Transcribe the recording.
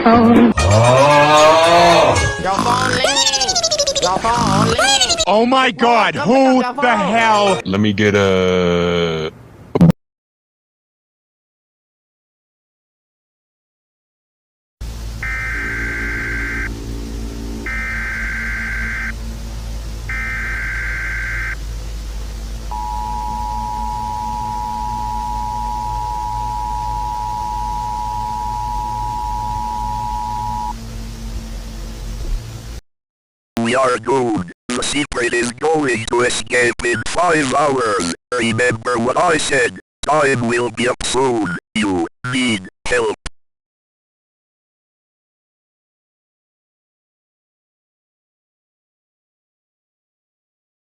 phone. Your phone ringing. Your phone ringing. Oh my God, who the hell? Let me get a... We are good. The C-PRIT is going to escape in 5 hours. Remember what I said. Time will be up soon. You need help.